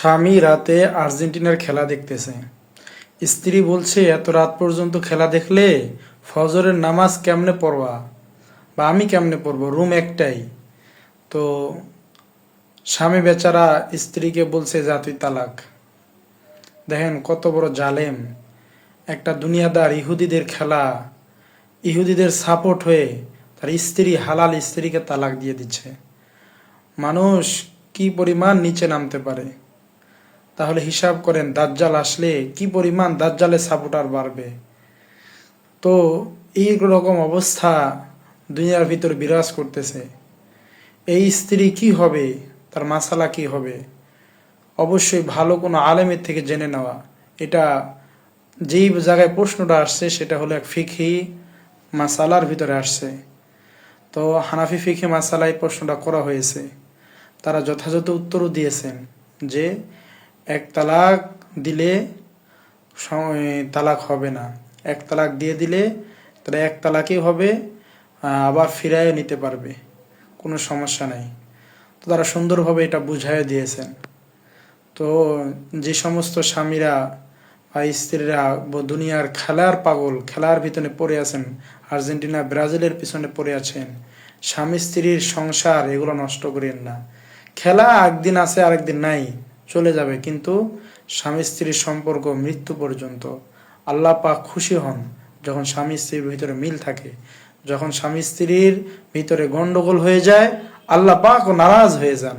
স্বামী রাতে আর্জেন্টিনার খেলা দেখতেছে। স্ত্রী বলছে, এত রাত পর্যন্ত খেলা দেখলে ফজরের নামাজ কেমনে পড়বা, বা আমি কেমনে পড়বো, রুম একটাই। তো স্বামী বেচারা স্ত্রীকে বলছে, যা তুই তালাক। দেখেন কত বড় জালেম একটা দুনিয়াদার। ইহুদিদের খেলা, ইহুদিদের সাপোর্ট হয়ে তার স্ত্রী, হালাল স্ত্রীকে তালাক দিয়ে দিচ্ছে। মানুষ কি পরিমাণ নিচে নামতে পারে, তাহলে হিসাব করেন দাজ্জাল আসলে কি পরিমাণ দাজ্জালের সাপোর্টার বাড়বে। তো এই রকম অবস্থা দুনিয়ার ভিতর বিরাজ করতেছে। এই স্ত্রী কি হবে, তার মাসালা কি হবে, অবশ্যই ভালো কোনো আলেমের থেকে জেনে নেওয়া। এটা যেই জায়গায় প্রশ্নটা আসছে সেটা হলো এক ফিকহি মাসালার ভিতরে আসছে। তো হানাফি ফিকহি মাসালায় প্রশ্নটা করা হয়েছে, তারা যথাযথ উত্তরও দিয়েছেন যে এক তালাক দিলে তালাক হবে না, এক তালাক দিয়ে দিলে তাহলে এক তালাকই হবে, আবার ফিরাইও নিতে পারবে, কোনো সমস্যা নাই। তো তারা সুন্দরভাবে এটা বুঝাইয়ে দিয়েছেন। তো যে সমস্ত স্বামীরা বা স্ত্রীরা দুনিয়ার খেলার পাগল, খেলার ভিতরে পড়ে আছেন, আর্জেন্টিনা ব্রাজিলের পিছনে পড়ে আছেন, স্বামী স্ত্রীর সংসার এগুলো নষ্ট করেন না। খেলা একদিন আছে আরেকদিন নাই, চলে যাবে, কিন্তু স্বামী স্ত্রীর সম্পর্ক মৃত্যু পর্যন্ত। আল্লাহ পাক খুশি হন যখন স্বামী স্ত্রীর ভিতরে মিল থাকে। যখন স্বামী স্ত্রীর ভিতরে গন্ডগোল হয়ে যায়, আল্লাহ পাক নারাজ হয়ে যান।